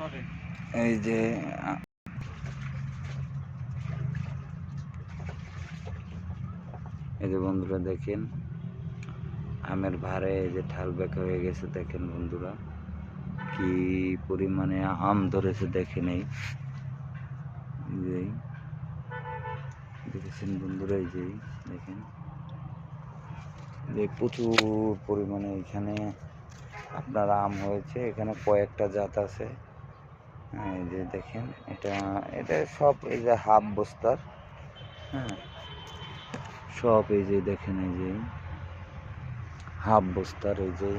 এই যে বন্ধুরা দেখেন আমের ভারে এই যে ঠাল বেঁকা হয়ে গেছে। দেখেন বন্ধুরা কি পরিমাণে আম ধরেছে দেখেন। এই যে দেখেছেন বন্ধুরা, এই যে দেখেন যে প্রচুর পরিমাণে এখানে আপনার আম হয়েছে। এখানে কয়েকটা জাত আছে। এই যে দেখেন এটা সব এই যে হাফ বস্তার। হ্যাঁ, সব এই যে দেখেন এই যে হাফ বস্তার। এই যে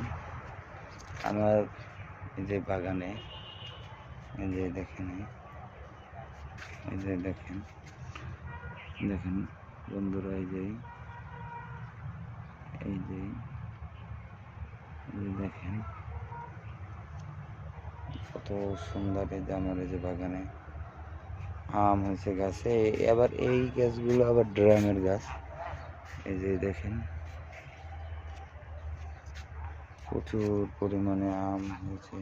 আমার এই যে বাগানে এই যে দেখেন, এই যে দেখেন বন্ধুরা, এই যে দেখেন কত সুন্দর এই যে আমার এই যে বাগানে আম হয়েছে গাছে। আবার এই গাছগুলো আবার ড্রামের গাছ। এই যে দেখেন প্রচুর পরিমাণে আম হয়েছে,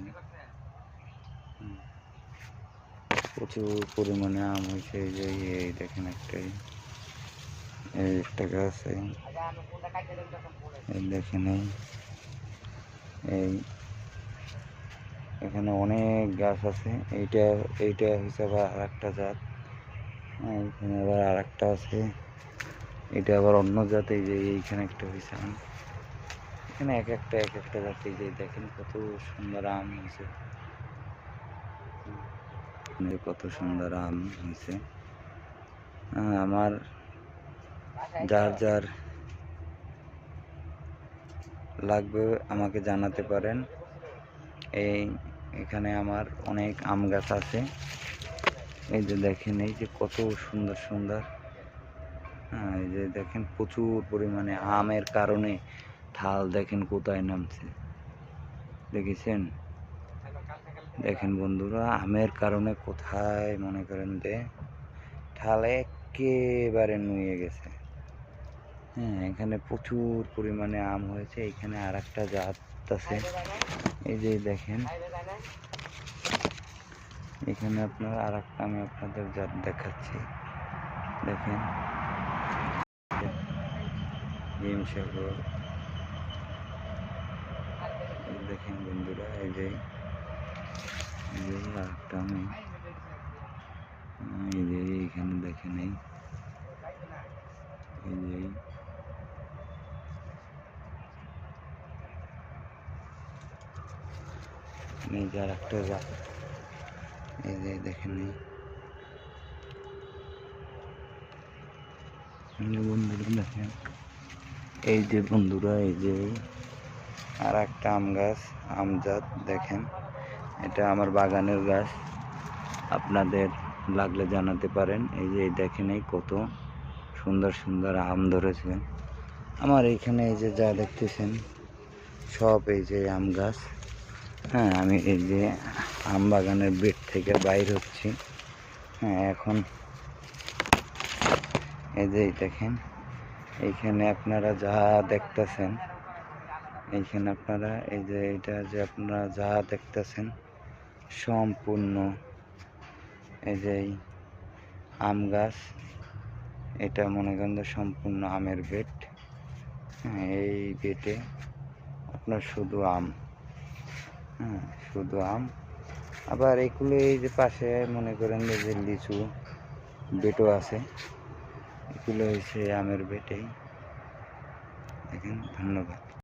প্রচুর পরিমাণে আম হয়েছে। এই যে এই দেখেন একটা গাছ, এই দেখেন এই এখানে অনেক গাছ আছে। এইটা হচ্ছে আবার আর একটা জাত। এখানে আবার আর একটা আছে, এটা আবার অন্য জাত। এই যে এইখানে একটা হয়েছে আম। এখানে এক একটা জাত। এই যে দেখেন কত সুন্দর আম হয়েছে, কত সুন্দর আম হয়েছে। আমার যার লাগবে আমাকে জানাতে পারেন। এখানে আমার অনেক আম গাছ আছে। এই যে দেখেন এই যে কত সুন্দর সুন্দর। এই যে দেখেন প্রচুর পরিমাণে আমের কারণে ঠাল দেখেন কোথায় নামছে, দেখেছেন? দেখেন বন্ধুরা আমের কারণে কোথায় মনে করেন যে ঠাল একেবারে নুয়ে গেছে। হ্যাঁ, এখানে প্রচুর পরিমাণে আম হয়েছে। এখানে আর একটা জাত আছে, এই যে দেখেন এখানে আপনার আর একটা আমি আপনাদের জাত দেখাচ্ছি। দেখেন হিমসাগর। দেখেন বন্ধুরা, এই যে আর একটা আমি এই যে এখানে দেখেন এই যে আর একটা জাত। এই যে দেখেন বন্ধুরা, দেখেন এই যে বন্ধুরা, এই যে আর একটা আম গাছ, আম জাত। দেখেন এটা আমার বাগানের গাছ, আপনাদের লাগলে জানাতে পারেন। এই যে দেখেন এই কত সুন্দর সুন্দর আম ধরেছে আমার এইখানে। এই যে যা দেখতেছেন সব এই যে আম গাছ। হ্যাঁ, আমি এই যে আম বাগানের বেড থেকে বাইর হচ্ছি। হ্যাঁ, এখন এই যে দেখেন এইখানে আপনারা যা দেখতেছেন, এইখানে আপনারা এই যে এটা যে আপনারা যা দেখতেছেন সম্পূর্ণ এই যে আম গাছ। এটা মনে করেন সম্পূর্ণ আমের বেড। হ্যাঁ, এই বেডে আপনার শুধু আম। হ্যাঁ, শুধু আম। আবার এগুলো এই যে পাশে মনে করেন যে লিচু বেটও আছে। এগুলো হচ্ছে আমের বেটেই। দেখেন, ধন্যবাদ।